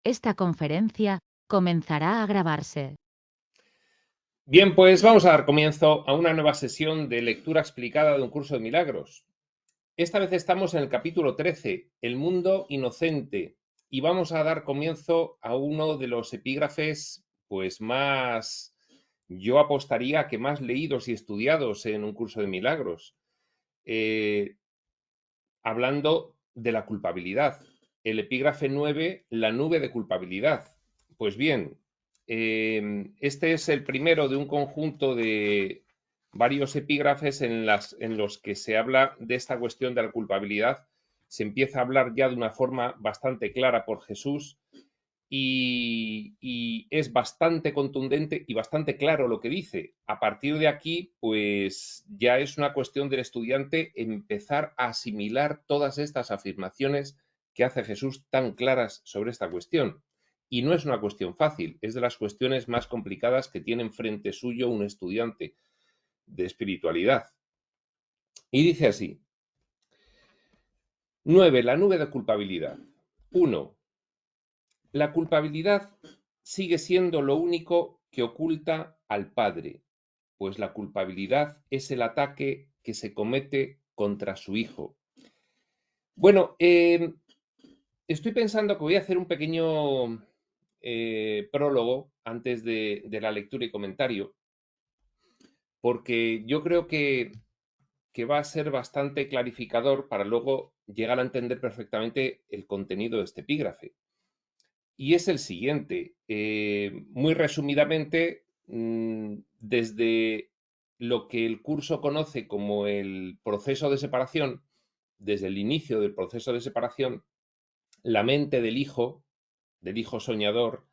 Esta conferencia comenzará a grabarse. Bien, pues vamos a dar comienzo a una nueva sesión de lectura explicada de un curso de milagros. Esta vez estamos en el capítulo 13, El mundo inocente, y vamos a dar comienzo a uno de los epígrafes pues más, yo apostaría que más leídos y estudiados en un curso de milagros, eh, hablando de la culpabilidad. El epígrafe 9, la nube de culpabilidad. Pues bien, este es el primero de un conjunto de varios epígrafes en los que se habla de esta cuestión de la culpabilidad. Se empieza a hablar ya de una forma bastante clara por Jesús y es bastante contundente y bastante claro lo que dice. A partir de aquí, pues ya es una cuestión del estudiante empezar a asimilar todas estas afirmaciones que hace Jesús tan claras sobre esta cuestión. Y no es una cuestión fácil, es de las cuestiones más complicadas que tiene enfrente suyo un estudiante de espiritualidad. Y dice así: 9. La nube de culpabilidad. 1. La culpabilidad sigue siendo lo único que oculta al Padre, pues la culpabilidad es el ataque que se comete contra su Hijo. Bueno, estoy pensando que voy a hacer un pequeño prólogo antes de la lectura y comentario, porque yo creo que va a ser bastante clarificador para luego llegar a entender perfectamente el contenido de este epígrafe. Y es el siguiente. Muy resumidamente, desde lo que el curso conoce como el proceso de separación, desde el inicio del proceso de separación, la mente del hijo soñador,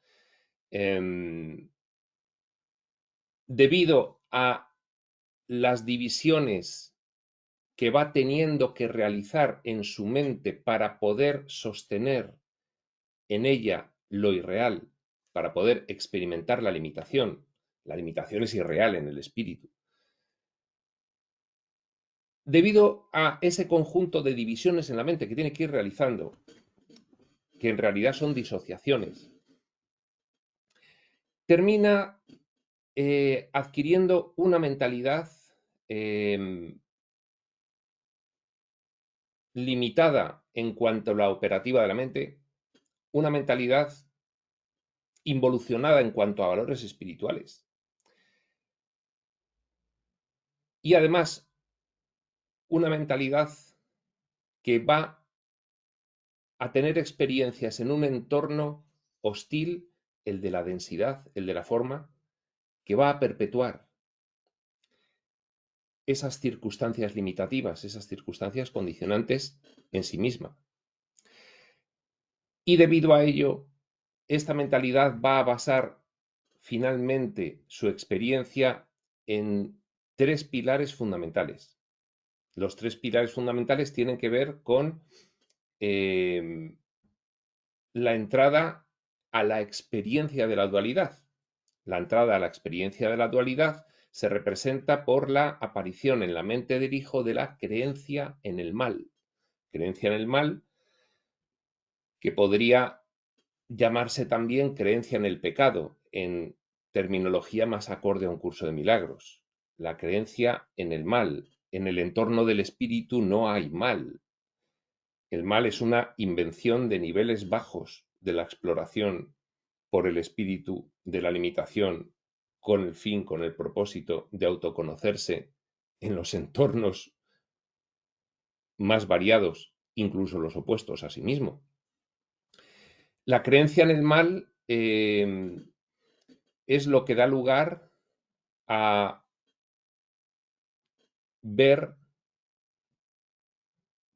em, debido a las divisiones que va teniendo que realizar en su mente para poder sostener en ella lo irreal, para poder experimentar la limitación. La limitación es irreal en el espíritu. Debido a ese conjunto de divisiones en la mente que tiene que ir realizando, que en realidad son disociaciones, termina adquiriendo una mentalidad eh, limitada en cuanto a la operativa de la mente, una mentalidad involucionada en cuanto a valores espirituales. Y además, una mentalidad que va a tener experiencias en un entorno hostil, el de la densidad, el de la forma, que va a perpetuar esas circunstancias limitativas, esas circunstancias condicionantes en sí misma. Y debido a ello, esta mentalidad va a basar finalmente su experiencia en tres pilares fundamentales. Los tres pilares fundamentales tienen que ver con eh, la entrada a la experiencia de la dualidad. La entrada a la experiencia de la dualidad se representa por la aparición en la mente del hijo de la creencia en el mal. Creencia en el mal que podría llamarse también creencia en el pecado, en terminología más acorde a un curso de milagros. La creencia en el mal. En el entorno del espíritu no hay mal. El mal es una invención de niveles bajos de la exploración por el espíritu de la limitación, con el fin, con el propósito de autoconocerse en los entornos más variados, incluso los opuestos a sí mismo. La creencia en el mal es lo que da lugar a ver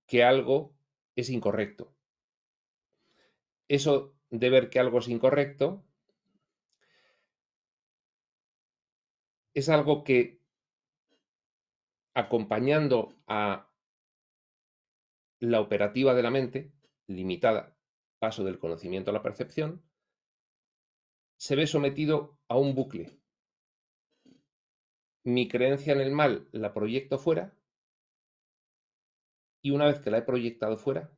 que algo es incorrecto. Eso de ver que algo es incorrecto es algo que, acompañando a la operativa de la mente, limitada, paso del conocimiento a la percepción, se ve sometido a un bucle. Mi creencia en el mal la proyecto fuera y una vez que la he proyectado fuera,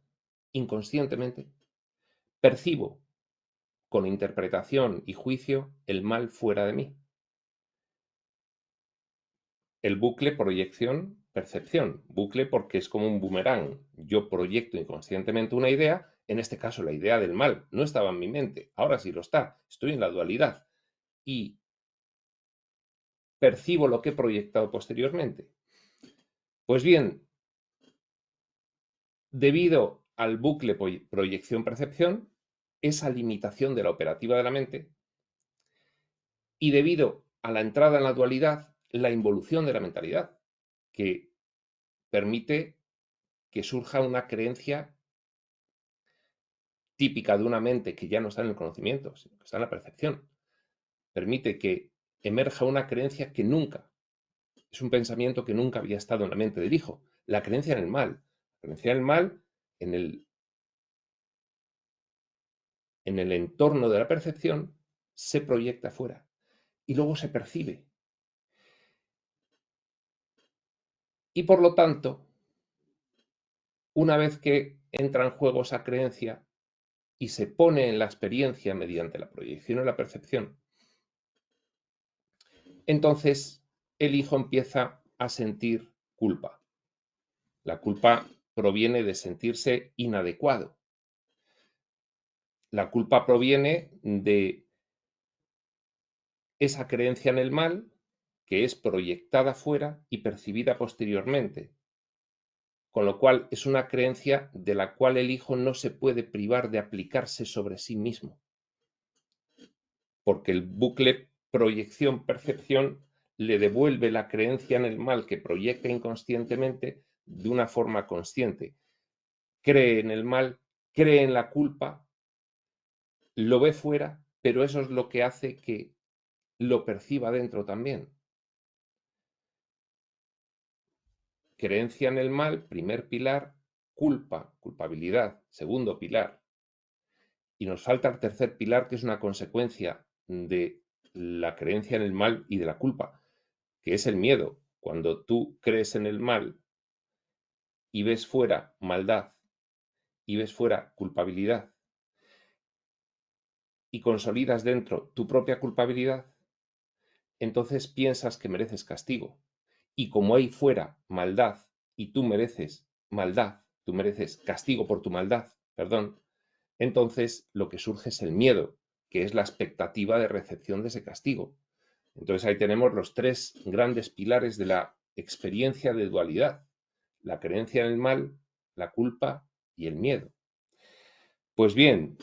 inconscientemente, percibo con interpretación y juicio el mal fuera de mí. El bucle proyección-percepción. Bucle porque es como un boomerang. Yo proyecto inconscientemente una idea, en este caso la idea del mal. No estaba en mi mente, ahora sí lo está. Estoy en la dualidad. Y percibo lo que he proyectado posteriormente. Pues bien, debido al bucle proyección-percepción, esa limitación de la operativa de la mente, y debido a la entrada en la dualidad, la involución de la mentalidad, que permite que surja una creencia típica de una mente que ya no está en el conocimiento, sino que está en la percepción. Permite que emerja una creencia que nunca, es un pensamiento que nunca había estado en la mente del hijo, la creencia en el mal. La creencia en el mal en el entorno de la percepción se proyecta fuera y luego se percibe. Y por lo tanto, una vez que entra en juego esa creencia y se pone en la experiencia mediante la proyección y la percepción, entonces el hijo empieza a sentir culpa. La culpa proviene de sentirse inadecuado. La culpa proviene de esa creencia en el mal que es proyectada fuera y percibida posteriormente, con lo cual es una creencia de la cual el hijo no se puede privar de aplicarse sobre sí mismo, porque el bucle proyección-percepción le devuelve la creencia en el mal que proyecta inconscientemente de una forma consciente. Cree en el mal, cree en la culpa, lo ve fuera, pero eso es lo que hace que lo perciba dentro también. Creencia en el mal, primer pilar, culpa, culpabilidad, segundo pilar. Y nos falta el tercer pilar, que es una consecuencia de la creencia en el mal y de la culpa, que es el miedo. Cuando tú crees en el mal y ves fuera maldad y ves fuera culpabilidad y consolidas dentro tu propia culpabilidad, entonces piensas que mereces castigo. Y como hay fuera maldad y tú mereces maldad, tú mereces castigo por tu maldad, perdón, entonces lo que surge es el miedo, que es la expectativa de recepción de ese castigo. Entonces ahí tenemos los tres grandes pilares de la experiencia de dualidad: la creencia en el mal, la culpa y el miedo. Pues bien,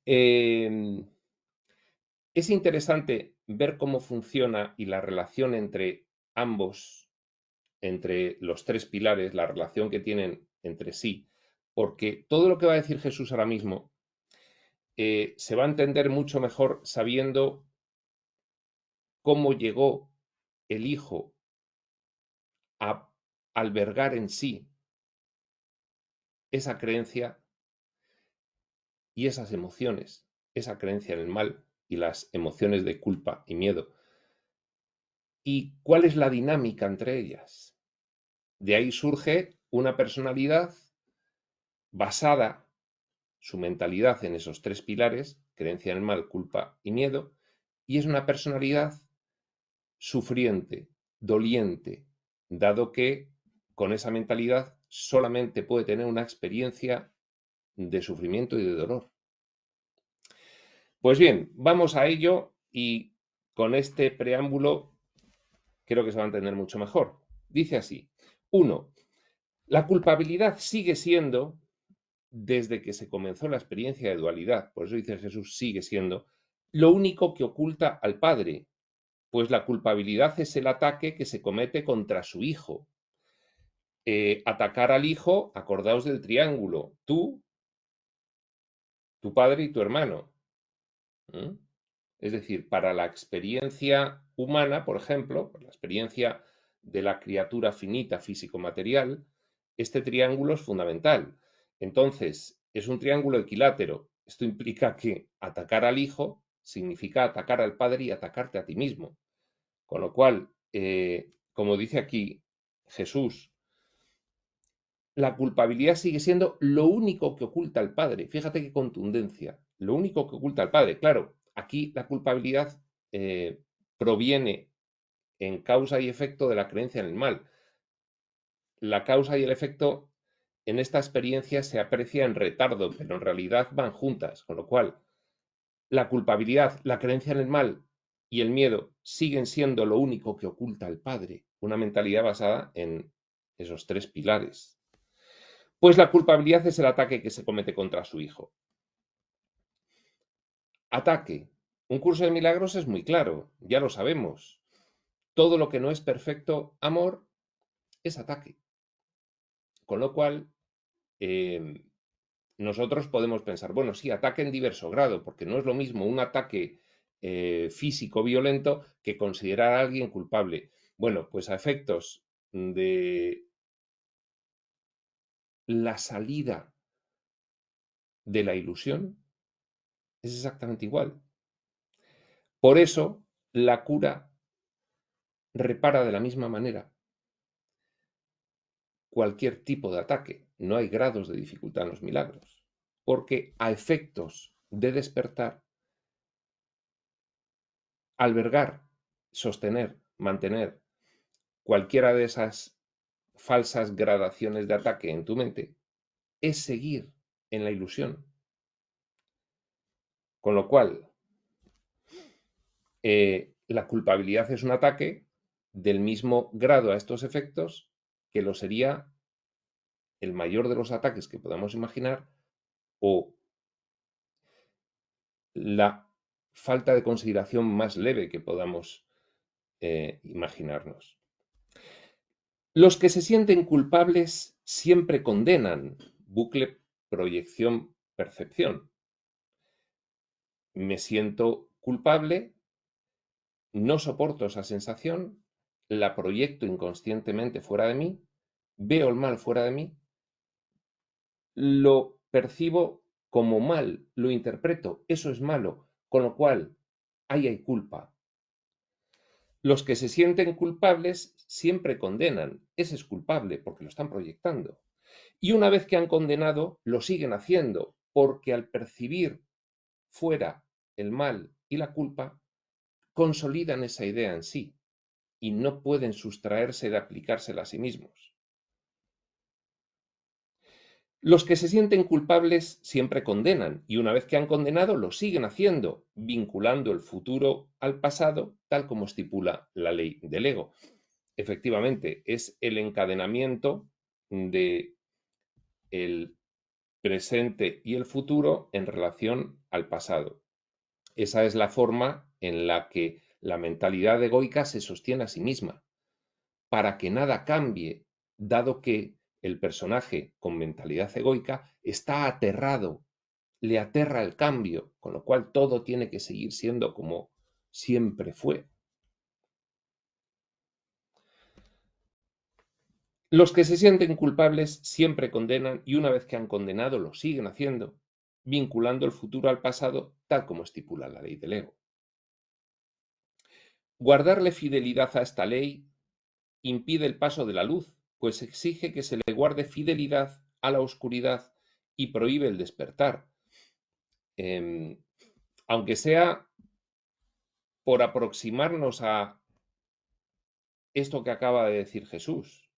es interesante ver cómo funciona y la relación entre ambos, entre los tres pilares, la relación que tienen entre sí, porque todo lo que va a decir Jesús ahora mismo se va a entender mucho mejor sabiendo cómo llegó el hijo a albergar en sí esa creencia y esas emociones, esa creencia en el mal y las emociones de culpa y miedo. ¿Y cuál es la dinámica entre ellas? De ahí surge una personalidad basada, su mentalidad, en esos tres pilares: creencia en el mal, culpa y miedo, y es una personalidad sufriente, doliente, dado que con esa mentalidad solamente puede tener una experiencia de sufrimiento y de dolor. Pues bien, vamos a ello y con este preámbulo creo que se va a entender mucho mejor. Dice así: 1. La culpabilidad sigue siendo, desde que se comenzó la experiencia de dualidad, por eso dice Jesús, sigue siendo, lo único que oculta al Padre, pues la culpabilidad es el ataque que se comete contra su hijo. Atacar al hijo, acordaos del triángulo: tú, tu padre y tu hermano. ¿Mm? Es decir, para la experiencia humana, por ejemplo, la experiencia de la criatura finita físico-material, este triángulo es fundamental. Entonces, es un triángulo equilátero. Esto implica que atacar al hijo significa atacar al padre y atacarte a ti mismo. Con lo cual, como dice aquí Jesús, la culpabilidad sigue siendo lo único que oculta al padre. Fíjate qué contundencia. lo único que oculta al Padre. Claro, aquí la culpabilidad proviene en causa y efecto de la creencia en el mal. La causa y el efecto en esta experiencia se aprecia en retardo, pero en realidad van juntas, con lo cual la culpabilidad, la creencia en el mal y el miedo siguen siendo lo único que oculta al Padre, una mentalidad basada en esos tres pilares. Pues la culpabilidad es el ataque que se comete contra su hijo. Ataque. Un curso de milagros es muy claro, ya lo sabemos. Todo lo que no es perfecto amor es ataque. Con lo cual, nosotros podemos pensar, bueno, sí, ataque en diverso grado, porque no es lo mismo un ataque físico violento que considerar a alguien culpable. Bueno, pues a efectos de la salida de la ilusión es exactamente igual. Por eso, la cura repara de la misma manera cualquier tipo de ataque. No hay grados de dificultad en los milagros, porque a efectos de despertar, albergar, sostener, mantener cualquiera de esas falsas gradaciones de ataque en tu mente es seguir en la ilusión. Con lo cual, la culpabilidad es un ataque del mismo grado a estos efectos que lo sería el mayor de los ataques que podamos imaginar o la falta de consideración más leve que podamos imaginarnos. Los que se sienten culpables siempre condenan. Bucle, proyección, percepción. Me siento culpable, no soporto esa sensación, la proyecto inconscientemente fuera de mí, veo el mal fuera de mí, lo percibo como mal, lo interpreto, eso es malo, con lo cual ahí hay culpa. Los que se sienten culpables siempre condenan, ese es culpable porque lo están proyectando. Y una vez que han condenado, lo siguen haciendo, porque al percibir fuera el mal y la culpa, consolidan esa idea en sí y no pueden sustraerse de aplicársela a sí mismos. Los que se sienten culpables siempre condenan y una vez que han condenado lo siguen haciendo, vinculando el futuro al pasado, tal como estipula la ley del ego. Efectivamente, es el encadenamiento de el presente y el futuro en relación al pasado. Esa es la forma en la que la mentalidad egoica se sostiene a sí misma, para que nada cambie, dado que el personaje con mentalidad egoica está aterrado, le aterra el cambio, con lo cual todo tiene que seguir siendo como siempre fue. Los que se sienten culpables siempre condenan y una vez que han condenado lo siguen haciendo, vinculando el futuro al pasado, tal como estipula la ley del ego. Guardarle fidelidad a esta ley impide el paso de la luz, pues exige que se le guarde fidelidad a la oscuridad y prohíbe el despertar. Aunque sea por aproximarnos a esto que acaba de decir Jesús,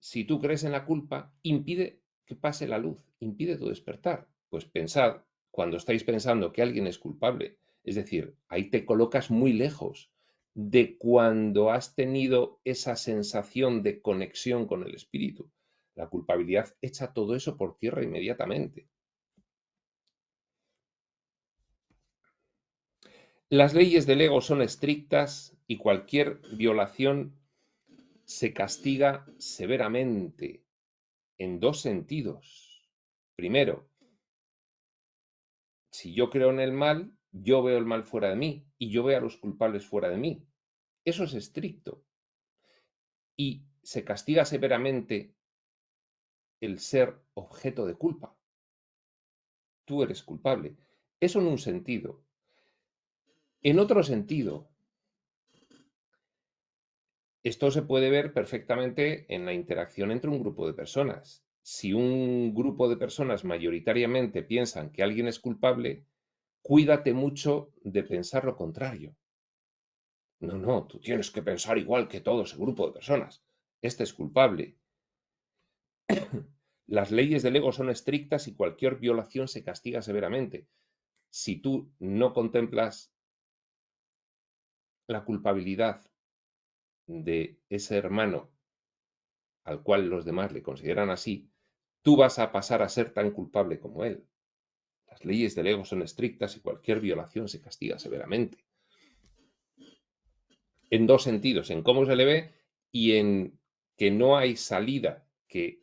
si tú crees en la culpa, impide que pase la luz, impide tu despertar. Pues pensad, cuando estáis pensando que alguien es culpable, es decir, ahí te colocas muy lejos de cuando has tenido esa sensación de conexión con el espíritu. La culpabilidad echa todo eso por tierra inmediatamente. Las leyes del ego son estrictas y cualquier violación se castiga severamente en dos sentidos. Primero, si yo creo en el mal, yo veo el mal fuera de mí y yo veo a los culpables fuera de mí. Eso es estricto. Y se castiga severamente el ser objeto de culpa. Tú eres culpable. Eso en un sentido. En otro sentido, esto se puede ver perfectamente en la interacción entre un grupo de personas. si un grupo de personas mayoritariamente piensan que alguien es culpable, cuídate mucho de pensar lo contrario. No, no, tú tienes que pensar igual que todo ese grupo de personas. Este es culpable. Las leyes del ego son estrictas y cualquier violación se castiga severamente. Si tú no contemplas la culpabilidad de ese hermano al cual los demás le consideran así, tú vas a pasar a ser tan culpable como él. Las leyes del ego son estrictas y cualquier violación se castiga severamente. En dos sentidos, en cómo se le ve y en que no hay salida, que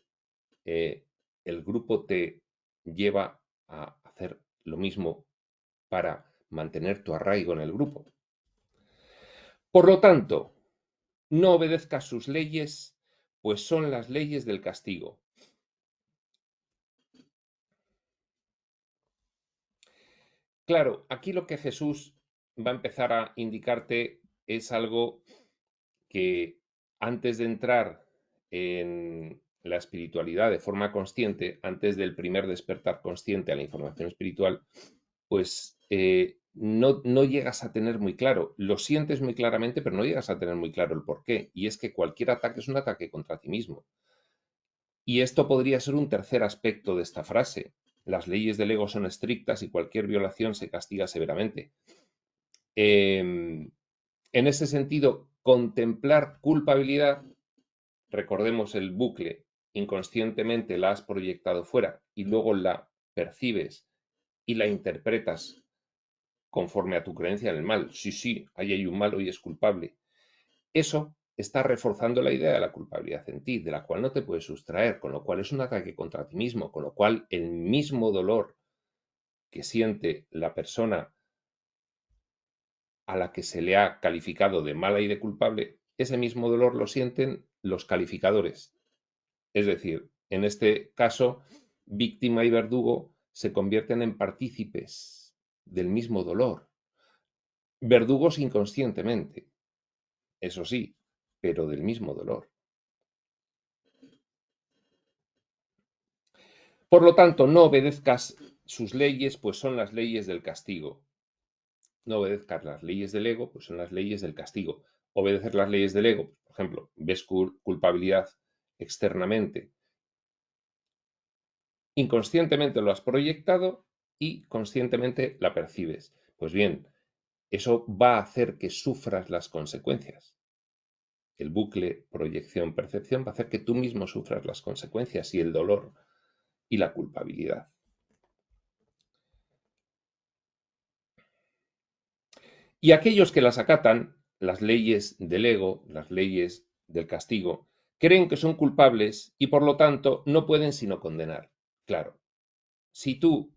el grupo te lleva a hacer lo mismo para mantener tu arraigo en el grupo. Por lo tanto, no obedezcas sus leyes, pues son las leyes del castigo. Claro, aquí lo que Jesús va a empezar a indicarte es algo que antes de entrar en la espiritualidad de forma consciente, antes del primer despertar consciente a la información espiritual, pues no llegas a tener muy claro. Lo sientes muy claramente, pero no llegas a tener muy claro el por qué. Y es que cualquier ataque es un ataque contra ti mismo. Y esto podría ser un tercer aspecto de esta frase. Las leyes del ego son estrictas y cualquier violación se castiga severamente. En ese sentido, contemplar culpabilidad, recordemos el bucle, inconscientemente la has proyectado fuera y luego la percibes y la interpretas conforme a tu creencia en el mal. Sí, sí, ahí hay un malo y es culpable. Eso está reforzando la idea de la culpabilidad en ti, de la cual no te puedes sustraer, con lo cual es un ataque contra ti mismo, con lo cual el mismo dolor que siente la persona a la que se le ha calificado de mala y de culpable, ese mismo dolor lo sienten los calificadores. Es decir, en este caso, víctima y verdugo se convierten en partícipes del mismo dolor. Verdugos inconscientemente, eso sí, pero del mismo dolor. Por lo tanto, no obedezcas sus leyes, pues son las leyes del castigo. No obedezcas las leyes del ego, pues son las leyes del castigo. Obedecer las leyes del ego, por ejemplo, ves culpabilidad externamente, inconscientemente lo has proyectado y conscientemente la percibes. Pues bien, eso va a hacer que sufras las consecuencias. El bucle proyección-percepción va a hacer que tú mismo sufras las consecuencias y el dolor y la culpabilidad. Y aquellos que las acatan, las leyes del ego, las leyes del castigo, creen que son culpables y por lo tanto no pueden sino condenar. Claro, si tú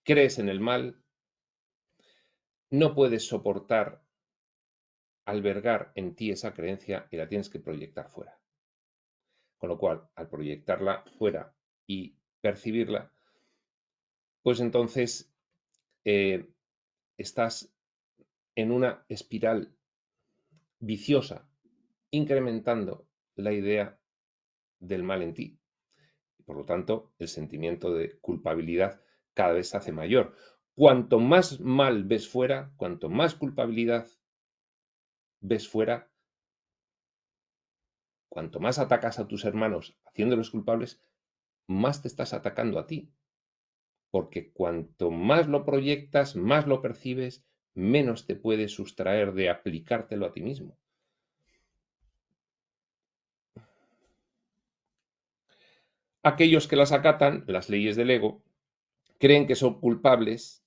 crees en el mal, no puedes soportar albergar en ti esa creencia y la tienes que proyectar fuera. Con lo cual, al proyectarla fuera y percibirla, pues entonces estás en una espiral viciosa, incrementando la idea del mal en ti. Por lo tanto, el sentimiento de culpabilidad cada vez se hace mayor. Cuanto más mal ves fuera, cuanto más culpabilidad ves fuera, cuanto más atacas a tus hermanos haciéndolos culpables, más te estás atacando a ti. Porque cuanto más lo proyectas, más lo percibes, menos te puedes sustraer de aplicártelo a ti mismo. Aquellos que las acatan, las leyes del ego, creen que son culpables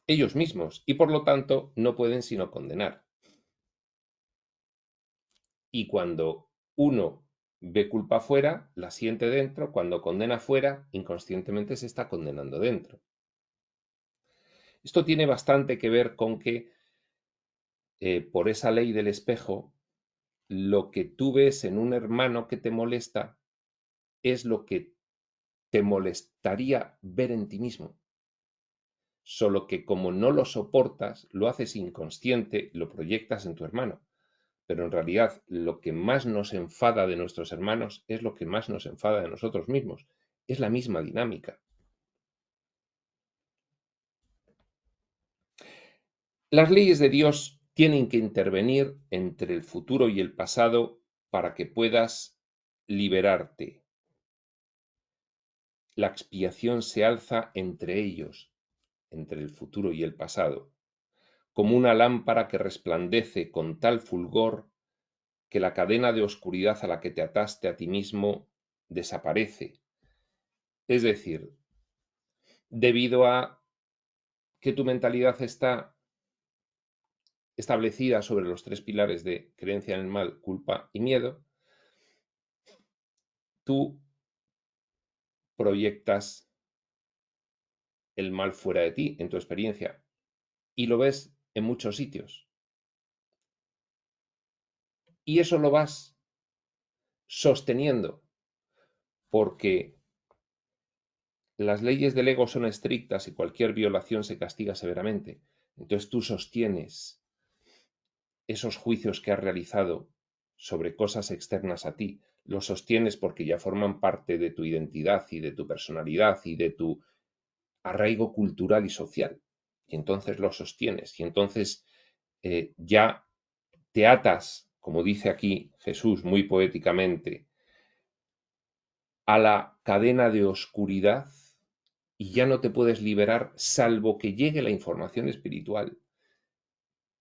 ellos mismos y por lo tanto no pueden sino condenar. Y cuando uno ve culpa fuera, la siente dentro, cuando condena fuera, inconscientemente se está condenando dentro. Esto tiene bastante que ver con que por esa ley del espejo, lo que tú ves en un hermano que te molesta es lo que te molestaría ver en ti mismo. Solo que como no lo soportas, lo haces inconsciente, lo proyectas en tu hermano. pero en realidad lo que más nos enfada de nuestros hermanos es lo que más nos enfada de nosotros mismos. Es la misma dinámica. Las leyes de Dios tienen que intervenir entre el futuro y el pasado para que puedas liberarte. La expiación se alza entre ellos, entre el futuro y el pasado, como una lámpara que resplandece con tal fulgor que la cadena de oscuridad a la que te ataste a ti mismo desaparece. Es decir, debido a que tu mentalidad está establecida sobre los tres pilares de creencia en el mal, culpa y miedo, tú proyectas el mal fuera de ti, en tu experiencia, y lo ves en muchos sitios. Y eso lo vas sosteniendo porque las leyes del ego son estrictas y cualquier violación se castiga severamente. Entonces tú sostienes esos juicios que has realizado sobre cosas externas a ti, los sostienes porque ya forman parte de tu identidad y de tu personalidad y de tu arraigo cultural y social. Y entonces los sostienes y entonces ya te atas, como dice aquí Jesús muy poéticamente, a la cadena de oscuridad y ya no te puedes liberar salvo que llegue la información espiritual,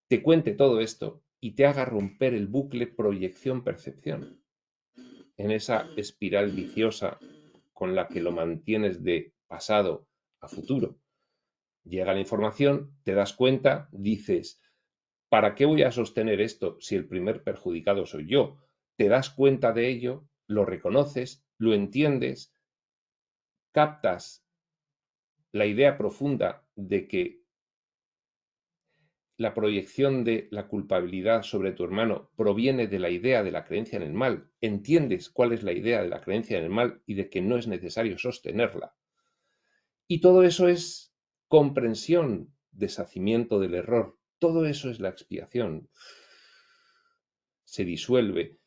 te cuente todo esto y te haga romper el bucle proyección-percepción en esa espiral viciosa con la que lo mantienes de pasado a futuro. Llega la información, te das cuenta, dices, ¿para qué voy a sostener esto si el primer perjudicado soy yo? Te das cuenta de ello, lo reconoces, lo entiendes, captas la idea profunda de que la proyección de la culpabilidad sobre tu hermano proviene de la idea de la creencia en el mal, entiendes cuál es la idea de la creencia en el mal y de que no es necesario sostenerla. Y todo eso es comprensión, deshacimiento del error, todo eso es la expiación. Se disuelve.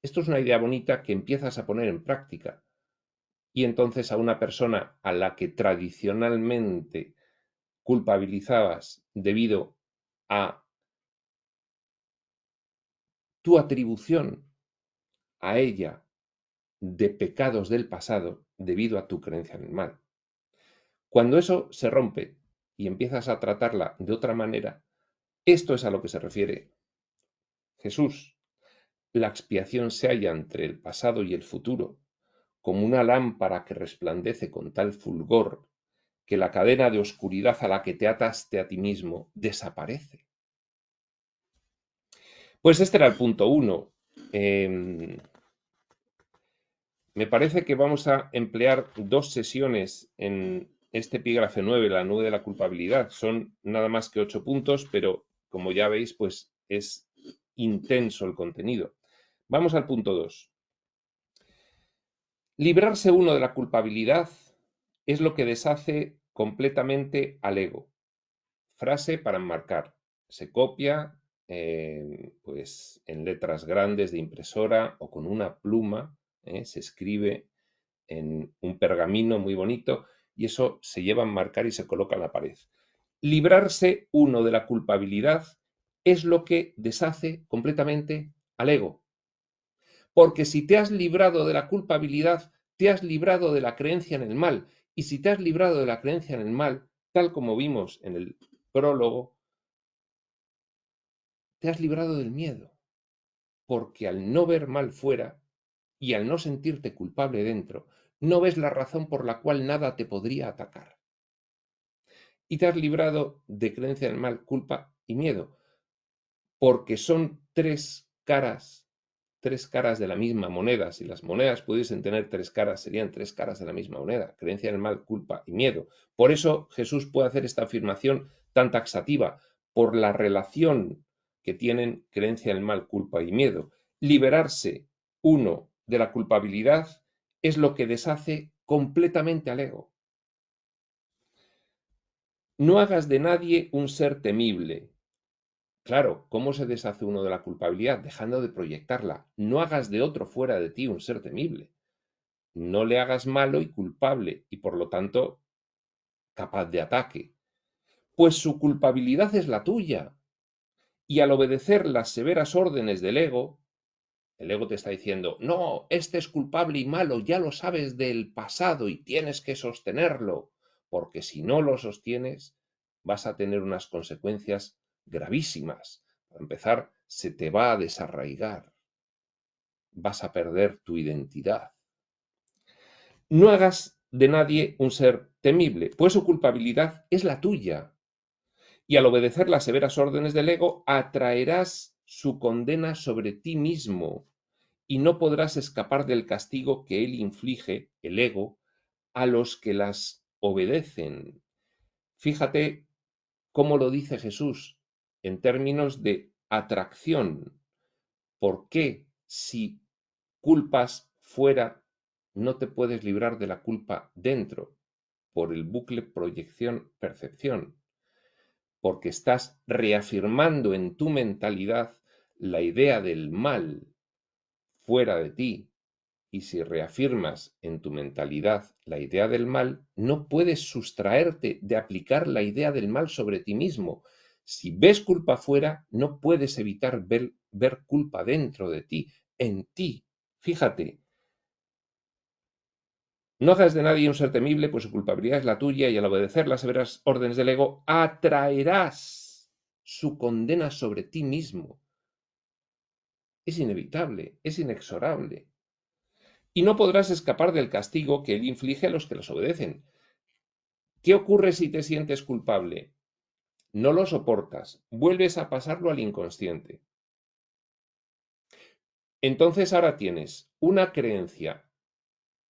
Esto es una idea bonita que empiezas a poner en práctica. Y entonces a una persona a la que tradicionalmente culpabilizabas debido a tu atribución a ella de pecados del pasado debido a tu creencia en el mal. Cuando eso se rompe y empiezas a tratarla de otra manera, esto es a lo que se refiere Jesús. La expiación se halla entre el pasado y el futuro, como una lámpara que resplandece con tal fulgor que la cadena de oscuridad a la que te ataste a ti mismo desaparece. Pues este era el punto 1. Me parece que vamos a emplear 2 sesiones en este epígrafe 9, la nube de la culpabilidad. Son nada más que 8 puntos, pero como ya veis, pues es intenso el contenido. Vamos al punto 2. Librarse uno de la culpabilidad es lo que deshace completamente al ego. Frase para enmarcar. Se copia pues en letras grandes de impresora o con una pluma, se escribe en un pergamino muy bonito y eso se lleva a enmarcar y se coloca en la pared. Librarse uno de la culpabilidad es lo que deshace completamente al ego. Porque si te has librado de la culpabilidad, te has librado de la creencia en el mal. Y si te has librado de la creencia en el mal, tal como vimos en el prólogo, te has librado del miedo. Porque al no ver mal fuera y al no sentirte culpable dentro, no ves la razón por la cual nada te podría atacar. Y te has librado de creencia en el mal, culpa y miedo, porque son tres caras de la misma moneda. Si las monedas pudiesen tener 3 caras, serían 3 caras de la misma moneda. Creencia en el mal, culpa y miedo. Por eso Jesús puede hacer esta afirmación tan taxativa, por la relación que tienen creencia en el mal, culpa y miedo. Liberarse uno de la culpabilidad es lo que deshace completamente al ego. No hagas de nadie un ser temible. Claro, ¿cómo se deshace uno de la culpabilidad? Dejando de proyectarla. No hagas de otro fuera de ti un ser temible. No le hagas malo y culpable y por lo tanto capaz de ataque. Pues su culpabilidad es la tuya. Y al obedecer las severas órdenes del ego, el ego te está diciendo, no, este es culpable y malo, ya lo sabes del pasado y tienes que sostenerlo, porque si no lo sostienes, vas a tener unas consecuencias gravísimas. Para empezar, se te va a desarraigar, vas a perder tu identidad. No hagas de nadie un ser temible, pues su culpabilidad es la tuya. Y al obedecer las severas órdenes del ego, atraerás su condena sobre ti mismo y no podrás escapar del castigo que él inflige, el ego, a los que las obedecen. Fíjate cómo lo dice Jesús en términos de atracción. ¿Por qué si culpas fuera no te puedes librar de la culpa dentro? Por el bucle proyección-percepción. Porque estás reafirmando en tu mentalidad la idea del mal fuera de ti. Y si reafirmas en tu mentalidad la idea del mal, no puedes sustraerte de aplicar la idea del mal sobre ti mismo. Si ves culpa fuera, no puedes evitar ver culpa dentro de ti, en ti. Fíjate, no hagas de nadie un ser temible, pues su culpabilidad es la tuya y al obedecer las severas órdenes del ego, atraerás su condena sobre ti mismo. Es inevitable, es inexorable. Y no podrás escapar del castigo que él inflige a los que los obedecen. ¿Qué ocurre si te sientes culpable? No lo soportas, vuelves a pasarlo al inconsciente. Entonces ahora tienes una creencia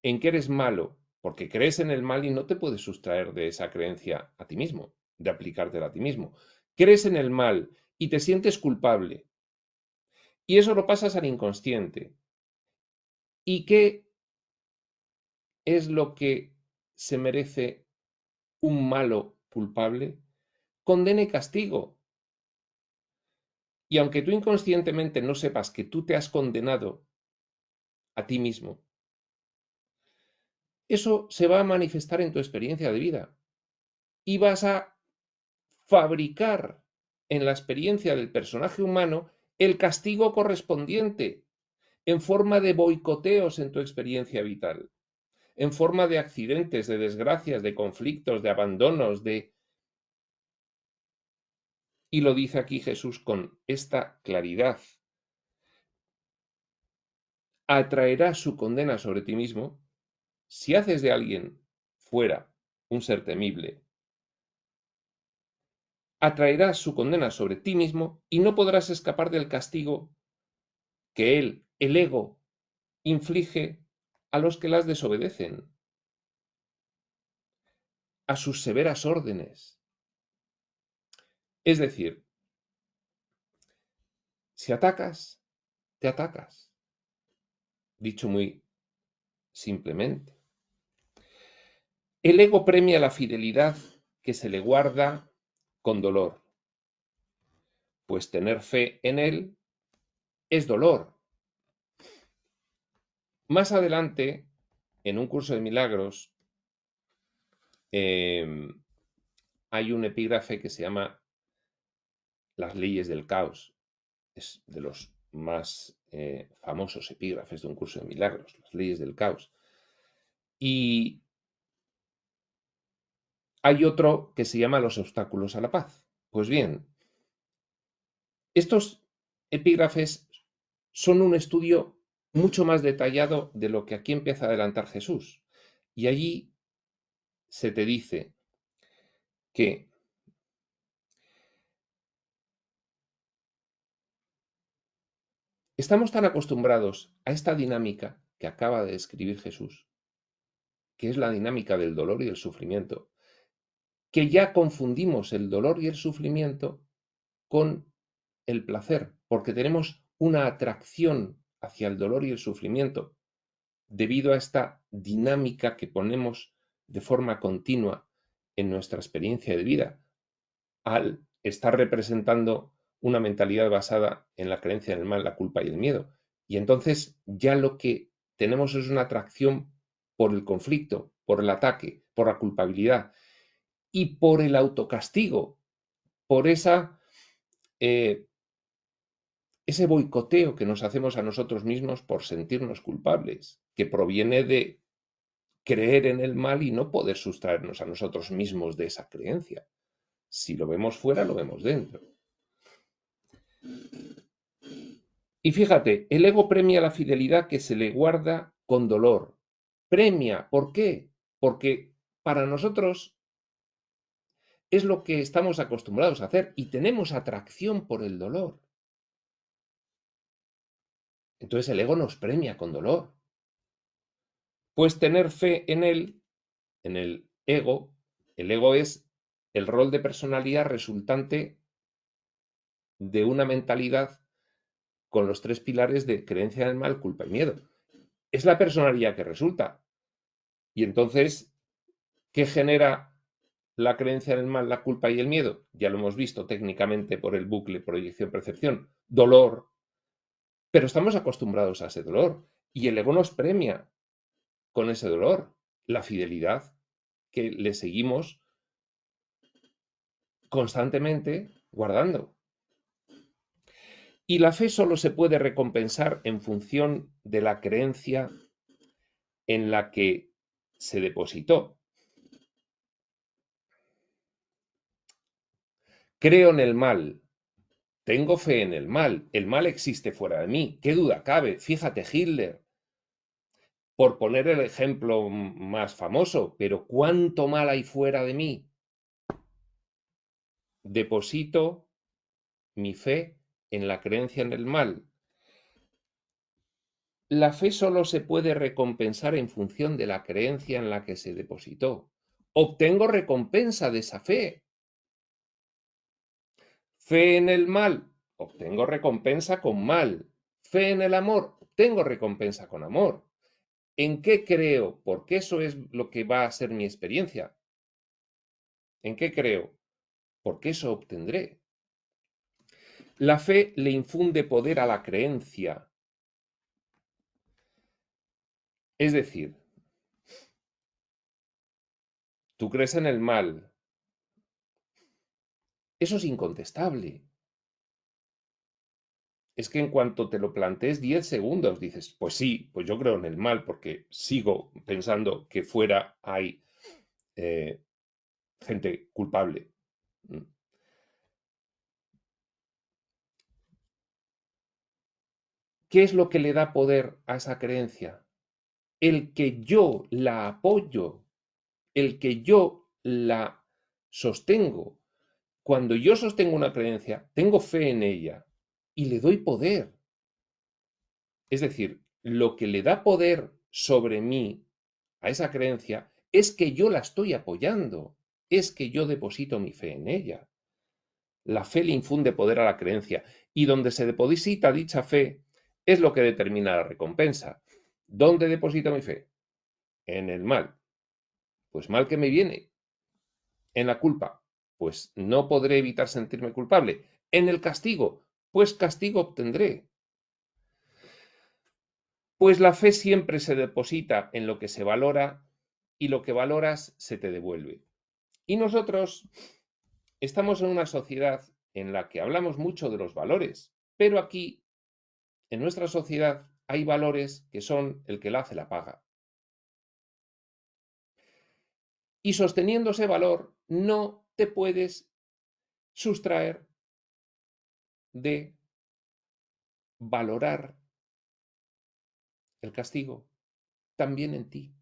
en que eres malo, porque crees en el mal y no te puedes sustraer de esa creencia a ti mismo, de aplicártela a ti mismo. Crees en el mal y te sientes culpable. Y eso lo pasas al inconsciente. ¿Y qué es lo que se merece un malo culpable? Condena y castigo. Y aunque tú inconscientemente no sepas que tú te has condenado a ti mismo, eso se va a manifestar en tu experiencia de vida y vas a fabricar en la experiencia del personaje humano el castigo correspondiente en forma de boicoteos en tu experiencia vital, en forma de accidentes, de desgracias, de conflictos, de abandonos, de... Y lo dice aquí Jesús con esta claridad. Atraerás su condena sobre ti mismo si haces de alguien fuera un ser temible. Atraerás su condena sobre ti mismo y no podrás escapar del castigo que él, el ego, inflige a los que las desobedecen, a sus severas órdenes. Es decir, si atacas, te atacas. Dicho muy simplemente. El ego premia la fidelidad que se le guarda con dolor, pues tener fe en él es dolor. Más adelante, en un curso de milagros, hay un epígrafe que se llama Las leyes del caos. Es de los más famosos epígrafes de un curso de milagros, las leyes del caos. Y hay otro que se llama Los obstáculos a la paz. Pues bien, estos epígrafes son un estudio mucho más detallado de lo que aquí empieza a adelantar Jesús. Y allí se te dice que estamos tan acostumbrados a esta dinámica que acaba de describir Jesús, que es la dinámica del dolor y el sufrimiento, que ya confundimos el dolor y el sufrimiento con el placer, porque tenemos una atracción hacia el dolor y el sufrimiento debido a esta dinámica que ponemos de forma continua en nuestra experiencia de vida, al estar representando una mentalidad basada en la creencia en el mal, la culpa y el miedo. Y entonces ya lo que tenemos es una atracción por el conflicto, por el ataque, por la culpabilidad y por el autocastigo, por eh, ese boicoteo que nos hacemos a nosotros mismos por sentirnos culpables, que proviene de creer en el mal y no poder sustraernos a nosotros mismos de esa creencia. Si lo vemos fuera, lo vemos dentro. Y fíjate, el ego premia la fidelidad que se le guarda con dolor. Premia, ¿por qué? Porque para nosotros es lo que estamos acostumbrados a hacer y tenemos atracción por el dolor. Entonces el ego nos premia con dolor. Pues tener fe en él, en el ego es el rol de personalidad resultante de una mentalidad con los tres pilares de creencia en el mal, culpa y miedo. Es la personalidad que resulta. Y entonces, ¿qué genera la creencia en el mal, la culpa y el miedo? Ya lo hemos visto técnicamente por el bucle proyección-percepción. Dolor. Pero estamos acostumbrados a ese dolor. Y el ego nos premia con ese dolor. La fidelidad que le seguimos constantemente guardando. Y la fe solo se puede recompensar en función de la creencia en la que se depositó. Creo en el mal, tengo fe en el mal existe fuera de mí, qué duda cabe, fíjate Hitler, por poner el ejemplo más famoso, pero ¿cuánto mal hay fuera de mí? Deposito mi fe en la creencia en el mal. La fe solo se puede recompensar en función de la creencia en la que se depositó. Obtengo recompensa de esa fe. Fe en el mal, obtengo recompensa con mal. Fe en el amor, obtengo recompensa con amor. ¿En qué creo? Porque eso es lo que va a ser mi experiencia. ¿En qué creo? Porque eso obtendré. La fe le infunde poder a la creencia. Es decir, tú crees en el mal. Eso es incontestable. Es que en cuanto te lo plantees 10 segundos, dices, pues sí, pues yo creo en el mal porque sigo pensando que fuera hay gente culpable. ¿Qué es lo que le da poder a esa creencia? El que yo la apoyo, el que yo la sostengo. Cuando yo sostengo una creencia, tengo fe en ella y le doy poder. Es decir, lo que le da poder sobre mí a esa creencia es que yo la estoy apoyando, es que yo deposito mi fe en ella. La fe le infunde poder a la creencia y donde se deposita dicha fe es lo que determina la recompensa. ¿Dónde deposito mi fe? En el mal. Pues mal que me viene. En la culpa. Pues no podré evitar sentirme culpable. En el castigo. Pues castigo obtendré. Pues la fe siempre se deposita en lo que se valora y lo que valoras se te devuelve. Y nosotros estamos en una sociedad en la que hablamos mucho de los valores, pero aquí, en nuestra sociedad, hay valores que son el que la hace la paga. Y sosteniendo ese valor, no te puedes sustraer de valorar el castigo también en ti.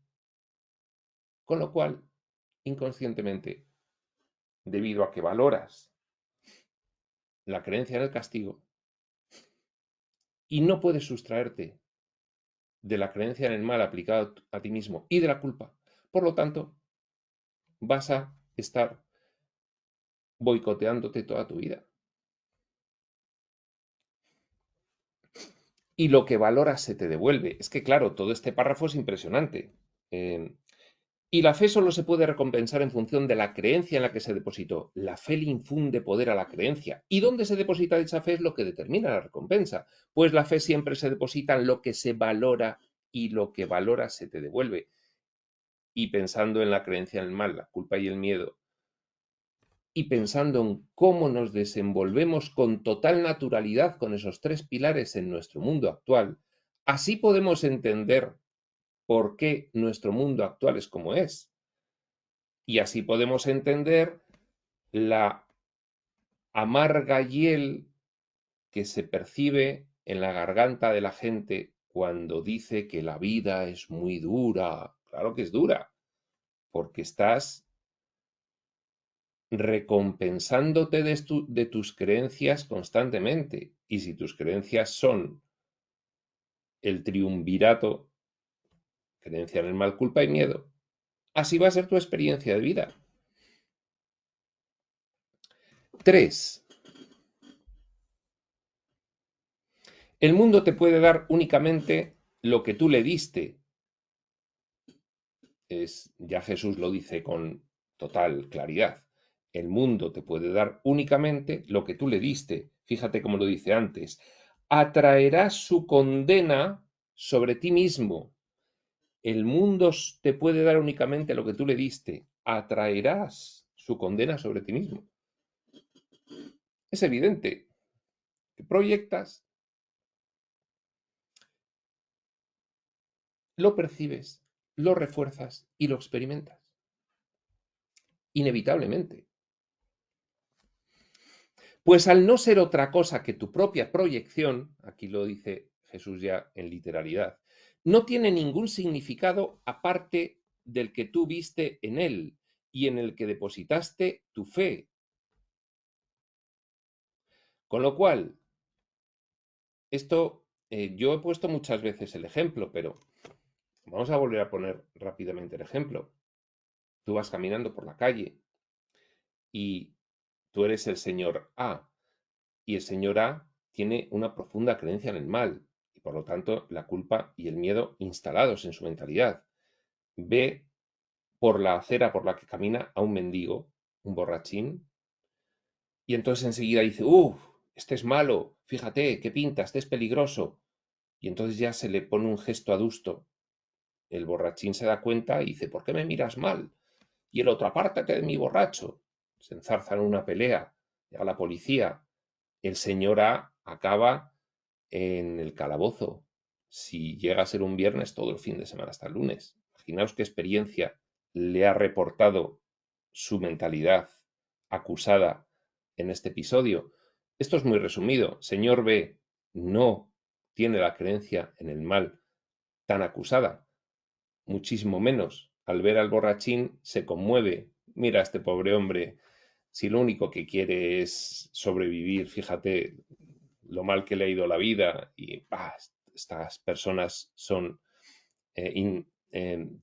Con lo cual, inconscientemente, debido a que valoras la creencia en el castigo y no puedes sustraerte de la creencia en el mal aplicado a ti mismo y de la culpa, por lo tanto, vas a estar boicoteándote toda tu vida. Y lo que valoras se te devuelve. Es que, claro, todo este párrafo es impresionante. Y la fe solo se puede recompensar en función de la creencia en la que se depositó. La fe le infunde poder a la creencia. ¿Y dónde se deposita dicha fe? Es lo que determina la recompensa. Pues la fe siempre se deposita en lo que se valora y lo que valora se te devuelve. Y pensando en la creencia en el mal, la culpa y el miedo, y pensando en cómo nos desenvolvemos con total naturalidad con esos tres pilares en nuestro mundo actual, así podemos entender por qué nuestro mundo actual es como es. Y así podemos entender la amarga hiel que se percibe en la garganta de la gente cuando dice que la vida es muy dura. Claro que es dura, porque estás recompensándote de tus creencias constantemente. Y si tus creencias son el triunvirato, creencia en el mal, culpa y miedo, así va a ser tu experiencia de vida. 3. El mundo te puede dar únicamente lo que tú le diste. Ya Jesús lo dice con total claridad. El mundo te puede dar únicamente lo que tú le diste. Fíjate cómo lo dice antes. Atraerás su condena sobre ti mismo. El mundo te puede dar únicamente lo que tú le diste. Atraerás su condena sobre ti mismo. Es evidente que proyectas, lo percibes, lo refuerzas y lo experimentas. Inevitablemente. Pues al no ser otra cosa que tu propia proyección, aquí lo dice Jesús ya en literalidad, no tiene ningún significado aparte del que tú viste en él y en el que depositaste tu fe. Con lo cual, esto yo he puesto muchas veces el ejemplo, pero vamos a volver a poner rápidamente el ejemplo. Tú vas caminando por la calle y tú eres el señor A, y el señor A tiene una profunda creencia en el mal y por lo tanto la culpa y el miedo instalados en su mentalidad. Ve por la acera por la que camina a un mendigo, un borrachín, y entonces enseguida dice, uff, este es malo, fíjate, qué pinta, este es peligroso. Y entonces ya se le pone un gesto adusto. El borrachín se da cuenta y dice, ¿por qué me miras mal? Y el otro, apártate de mi borracho. Se enzarzan en una pelea, llega la policía. El señor A acaba en el calabozo. Si llega a ser un viernes, todo el fin de semana hasta el lunes. Imaginaos qué experiencia le ha reportado su mentalidad acusada en este episodio. Esto es muy resumido. Señor B no tiene la creencia en el mal tan acusada, muchísimo menos. Al ver al borrachín se conmueve. Mira a este pobre hombre, si lo único que quiere es sobrevivir, fíjate lo mal que le ha ido la vida y estas personas son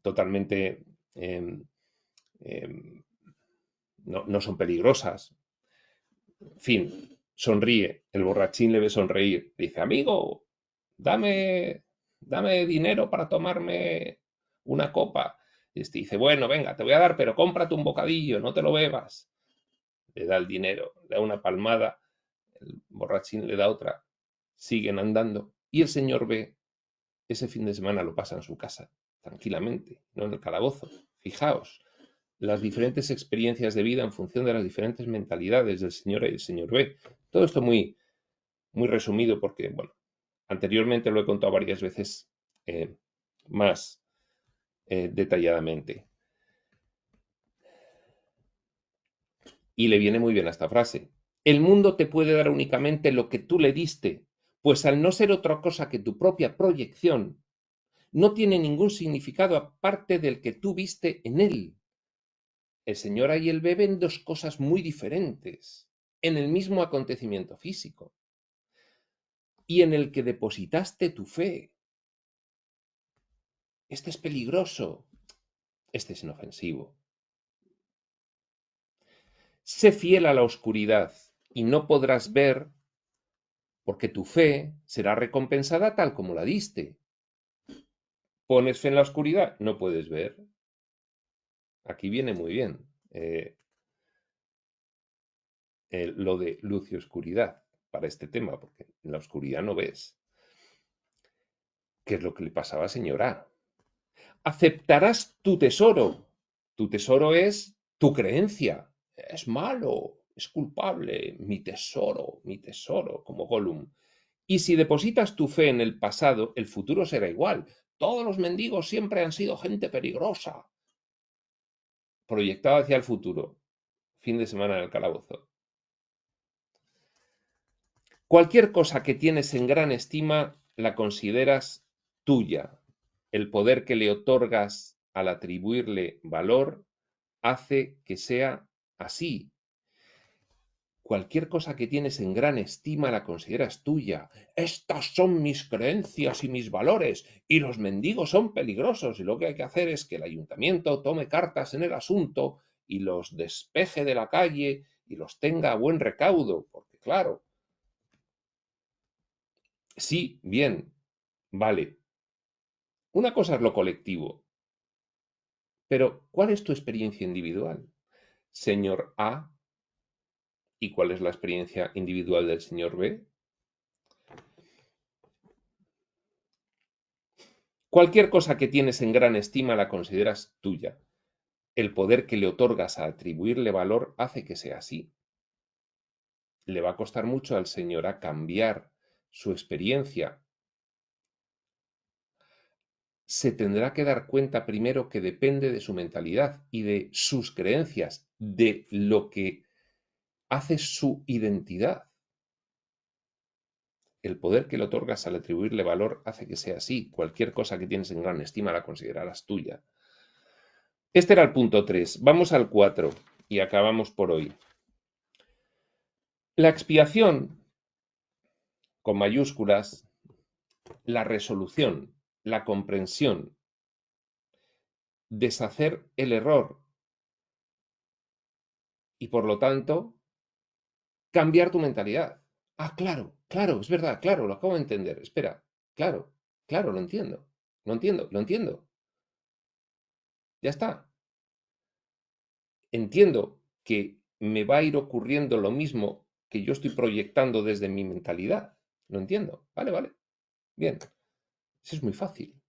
totalmente no son peligrosas. En fin, sonríe, el borrachín le ve sonreír, dice, amigo, dame dinero para tomarme una copa. Este dice, bueno, venga, te voy a dar, pero cómprate un bocadillo, no te lo bebas. Le da el dinero, le da una palmada, el borrachín le da otra, siguen andando y el señor B ese fin de semana lo pasa en su casa, tranquilamente, no en el calabozo. Fijaos, las diferentes experiencias de vida en función de las diferentes mentalidades del señor A y el señor B. Todo esto muy, muy resumido porque, bueno, anteriormente lo he contado varias veces más detalladamente. Y le viene muy bien a esta frase. El mundo te puede dar únicamente lo que tú le diste, pues al no ser otra cosa que tu propia proyección, no tiene ningún significado aparte del que tú viste en él. El señor A y el B ven dos cosas muy diferentes en el mismo acontecimiento físico y en el que depositaste tu fe. Este es peligroso, este es inofensivo. Sé fiel a la oscuridad y no podrás ver porque tu fe será recompensada tal como la diste. Pones fe en la oscuridad, no puedes ver. Aquí viene muy bien lo de luz y oscuridad para este tema, porque en la oscuridad no ves. ¿Qué es lo que le pasaba a señora? Aceptarás tu tesoro. Tu tesoro es tu creencia. Es malo, es culpable, mi tesoro, como Gollum. Y si depositas tu fe en el pasado, el futuro será igual. Todos los mendigos siempre han sido gente peligrosa. Proyectado hacia el futuro. Fin de semana en el calabozo. Cualquier cosa que tienes en gran estima la consideras tuya. El poder que le otorgas al atribuirle valor hace que sea así. Cualquier cosa que tienes en gran estima la consideras tuya. Estas son mis creencias y mis valores, y los mendigos son peligrosos, y lo que hay que hacer es que el ayuntamiento tome cartas en el asunto y los despeje de la calle y los tenga a buen recaudo, porque claro, sí, bien, vale. Una cosa es lo colectivo, pero ¿cuál es tu experiencia individual, señor A? ¿Y cuál es la experiencia individual del señor B? Cualquier cosa que tienes en gran estima la consideras tuya. El poder que le otorgas a atribuirle valor hace que sea así. Le va a costar mucho al señor A cambiar su experiencia. Se tendrá que dar cuenta primero que depende de su mentalidad y de sus creencias, de lo que hace su identidad. El poder que le otorgas al atribuirle valor hace que sea así. Cualquier cosa que tienes en gran estima la considerarás tuya. Este era el punto 3. Vamos al 4 y acabamos por hoy. La expiación, con mayúsculas, la resolución, la comprensión, deshacer el error y, por lo tanto, cambiar tu mentalidad. Ah, claro, claro, es verdad, claro, lo acabo de entender. Espera, claro, claro, lo entiendo. Lo entiendo, lo entiendo. Ya está. Entiendo que me va a ir ocurriendo lo mismo que yo estoy proyectando desde mi mentalidad. Lo entiendo. Vale, vale. Bien. Eso es muy fácil.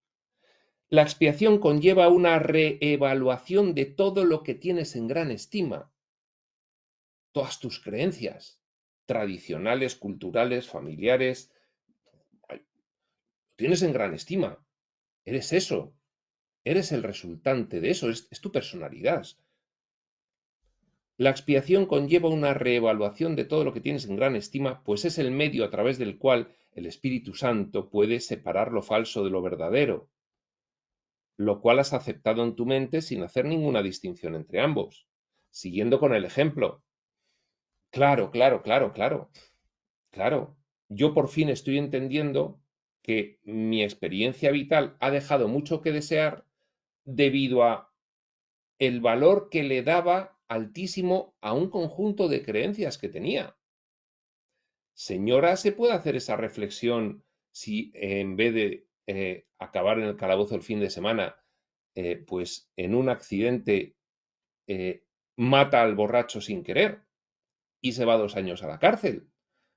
La expiación conlleva una reevaluación de todo lo que tienes en gran estima, todas tus creencias, tradicionales, culturales, familiares, lo tienes en gran estima. Eres eso, eres el resultante de eso, es tu personalidad. La expiación conlleva una reevaluación de todo lo que tienes en gran estima, pues es el medio a través del cual el Espíritu Santo puede separar lo falso de lo verdadero, lo cual has aceptado en tu mente sin hacer ninguna distinción entre ambos. Siguiendo con el ejemplo. Claro, claro, claro, claro, claro. Yo por fin estoy entendiendo que mi experiencia vital ha dejado mucho que desear debido a el valor que le daba altísimo a un conjunto de creencias que tenía. Señora, ¿se puede hacer esa reflexión si en vez de acabar en el calabozo el fin de semana, pues en un accidente eh, mata al borracho sin querer y se va 2 años a la cárcel?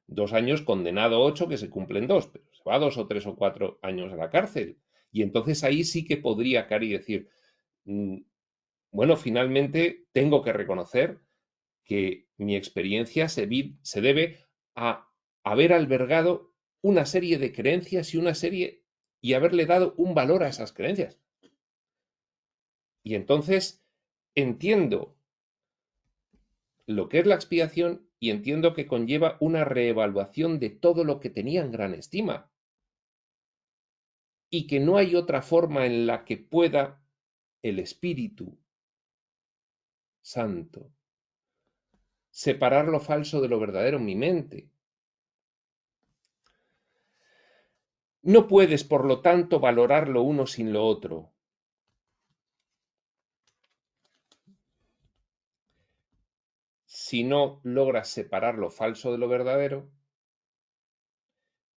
2 años condenado 8, que se cumplen 2, pero se va 2 o 3 o 4 años a la cárcel. Y entonces ahí sí que podría caer y decir, bueno, finalmente tengo que reconocer que mi experiencia se debe a haber albergado una serie de creencias y haberle dado un valor a esas creencias. Y entonces entiendo lo que es la expiación y entiendo que conlleva una reevaluación de todo lo que tenía en gran estima y que no hay otra forma en la que pueda el Espíritu Santo separar lo falso de lo verdadero en mi mente. No puedes, por lo tanto, valorar lo uno sin lo otro. Si no logras separar lo falso de lo verdadero,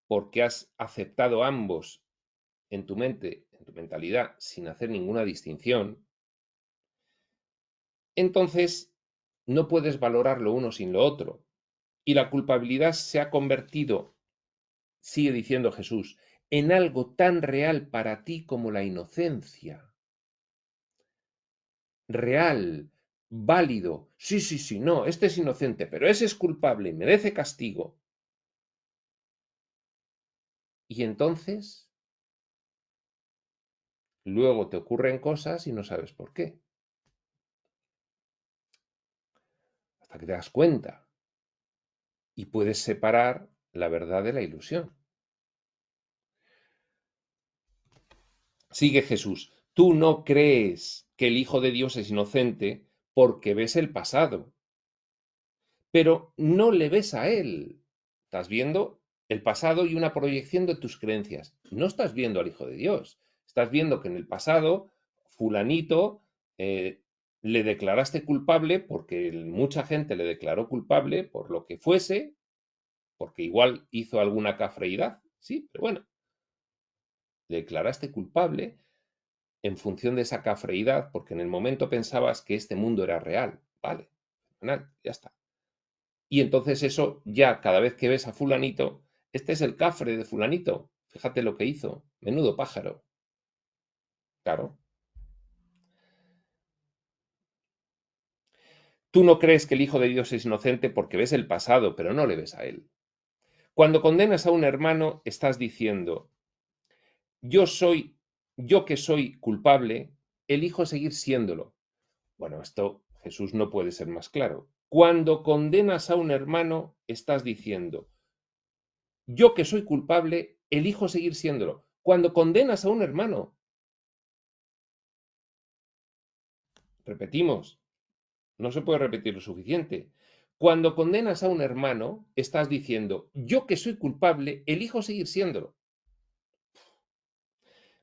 porque has aceptado ambos en tu mente, en tu mentalidad, sin hacer ninguna distinción, entonces no puedes valorar lo uno sin lo otro. Y la culpabilidad se ha convertido, sigue diciendo Jesús, en algo tan real para ti como la inocencia. Real, válido. Sí, sí, sí, no, este es inocente, pero ese es culpable y merece castigo. Y entonces, luego te ocurren cosas y no sabes por qué. Hasta que te das cuenta. Y puedes separar la verdad de la ilusión. Sigue Jesús. Tú no crees que el Hijo de Dios es inocente porque ves el pasado, pero no le ves a Él. Estás viendo el pasado y una proyección de tus creencias. No estás viendo al Hijo de Dios. Estás viendo que en el pasado, fulanito, le declaraste culpable porque mucha gente le declaró culpable por lo que fuese, porque igual hizo alguna cafreidad, sí, pero bueno, le declaraste culpable en función de esa cafreidad, porque en el momento pensabas que este mundo era real. Vale, fenomenal, ya está. Y entonces eso ya cada vez que ves a fulanito, este es el cafre de fulanito, fíjate lo que hizo, menudo pájaro. Claro. Tú no crees que el Hijo de Dios es inocente porque ves el pasado, pero no le ves a él. Cuando condenas a un hermano, estás diciendo, yo que soy culpable, elijo seguir siéndolo. Bueno, esto Jesús no puede ser más claro. Cuando condenas a un hermano, estás diciendo, yo que soy culpable, elijo seguir siéndolo. Cuando condenas a un hermano, repetimos, no se puede repetir lo suficiente. Cuando condenas a un hermano, estás diciendo, yo que soy culpable, elijo seguir siéndolo.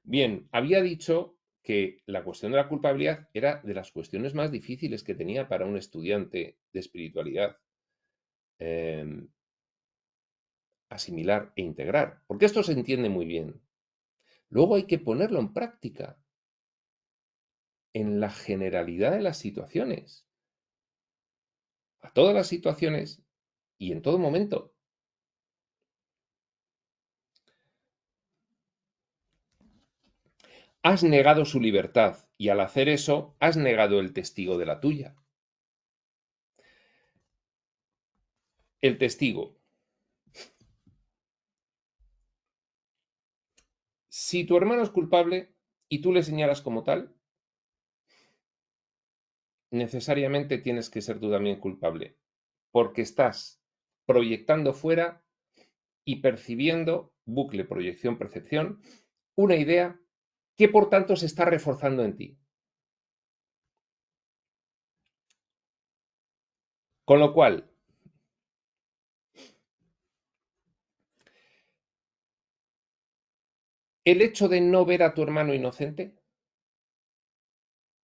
Bien, había dicho que la cuestión de la culpabilidad era de las cuestiones más difíciles que tenía para un estudiante de espiritualidad. Asimilar e integrar, porque esto se entiende muy bien. Luego hay que ponerlo en práctica, en la generalidad de las situaciones, a todas las situaciones y en todo momento. Has negado su libertad y al hacer eso has negado el testigo de la tuya. El testigo. Si tu hermano es culpable y tú le señalas como tal, necesariamente tienes que ser tú también culpable, porque estás proyectando fuera y percibiendo, bucle, proyección, percepción, una idea que por tanto se está reforzando en ti. Con lo cual, el hecho de no ver a tu hermano inocente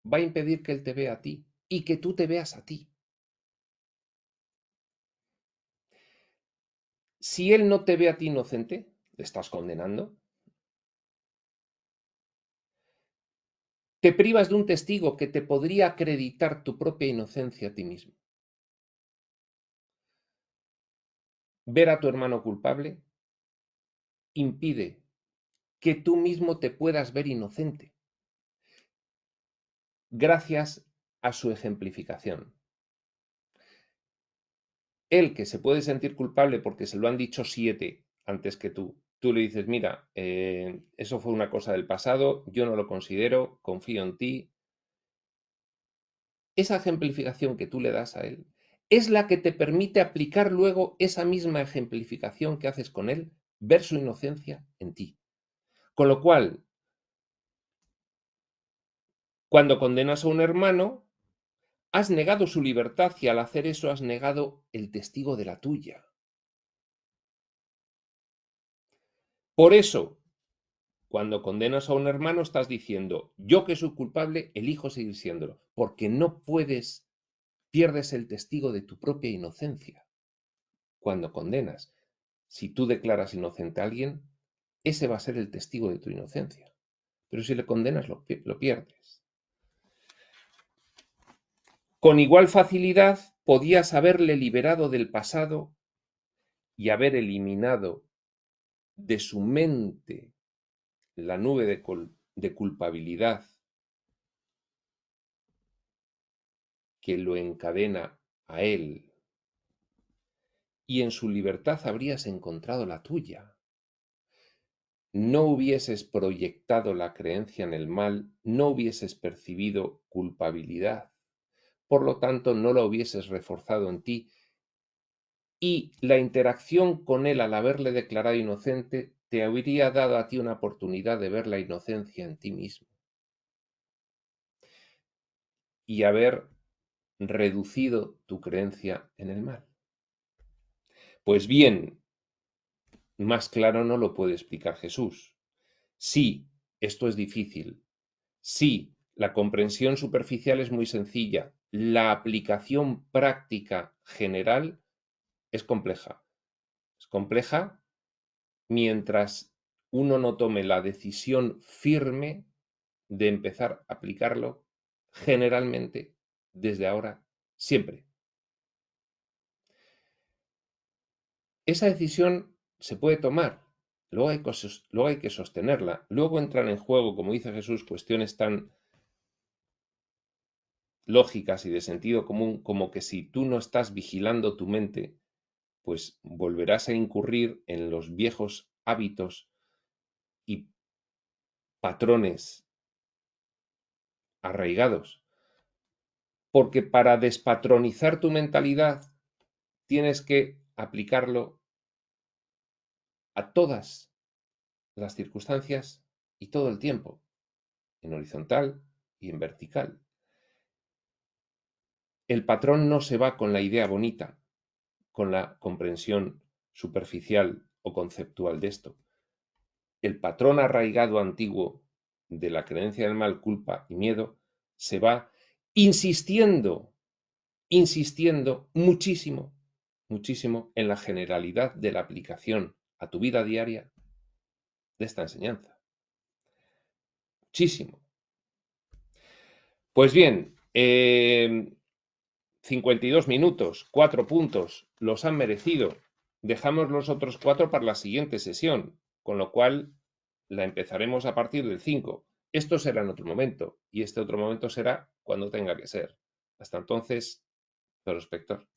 va a impedir que él te vea a ti y que tú te veas a ti. Si él no te ve a ti inocente, le estás condenando. Te privas de un testigo que te podría acreditar tu propia inocencia a ti mismo. Ver a tu hermano culpable impide que tú mismo te puedas ver inocente, gracias a su ejemplificación. Él, que se puede sentir culpable porque se lo han dicho 7 antes que tú le dices, mira, eso fue una cosa del pasado, yo no lo considero, confío en ti. Esa ejemplificación que tú le das a él es la que te permite aplicar luego esa misma ejemplificación que haces con él, ver su inocencia en ti. Con lo cual, cuando condenas a un hermano, has negado su libertad y al hacer eso has negado el testigo de la tuya. Por eso, cuando condenas a un hermano estás diciendo, yo que soy culpable, elijo seguir siéndolo, porque no puedes, pierdes el testigo de tu propia inocencia. Cuando condenas, si tú declaras inocente a alguien, ese va a ser el testigo de tu inocencia. Pero si le condenas, lo pierdes. con igual facilidad podías haberle liberado del pasado y haber eliminado de su mente la nube de culpabilidad que lo encadena a él, y en su libertad habrías encontrado la tuya. No hubieses proyectado la creencia en el mal, no hubieses percibido culpabilidad, por lo tanto no la hubieses reforzado en ti, y la interacción con él al haberle declarado inocente te habría dado a ti una oportunidad de ver la inocencia en ti mismo y haber reducido tu creencia en el mal. Pues bien, más claro no lo puede explicar Jesús. Sí, esto es difícil. Sí, la comprensión superficial es muy sencilla. La aplicación práctica general es compleja. Es compleja mientras uno no tome la decisión firme de empezar a aplicarlo generalmente desde ahora, siempre. Esa decisión se puede tomar, luego hay que sostenerla. Luego entran en juego, como dice Jesús, cuestiones tan lógicas y de sentido común como que si tú no estás vigilando tu mente, pues volverás a incurrir en los viejos hábitos y patrones arraigados. Porque para despatronizar tu mentalidad tienes que aplicarlo a todas las circunstancias y todo el tiempo, en horizontal y en vertical. El patrón no se va con la idea bonita, con la comprensión superficial o conceptual de esto. El patrón arraigado antiguo de la creencia del mal, culpa y miedo se va insistiendo muchísimo, muchísimo en la generalidad de la aplicación a tu vida diaria de esta enseñanza. Muchísimo. Pues bien, 52 minutos, 4 puntos, los han merecido. Dejamos los otros 4 para la siguiente sesión, con lo cual la empezaremos a partir del 5. Esto será en otro momento, y este otro momento será cuando tenga que ser. Hasta entonces, prospector.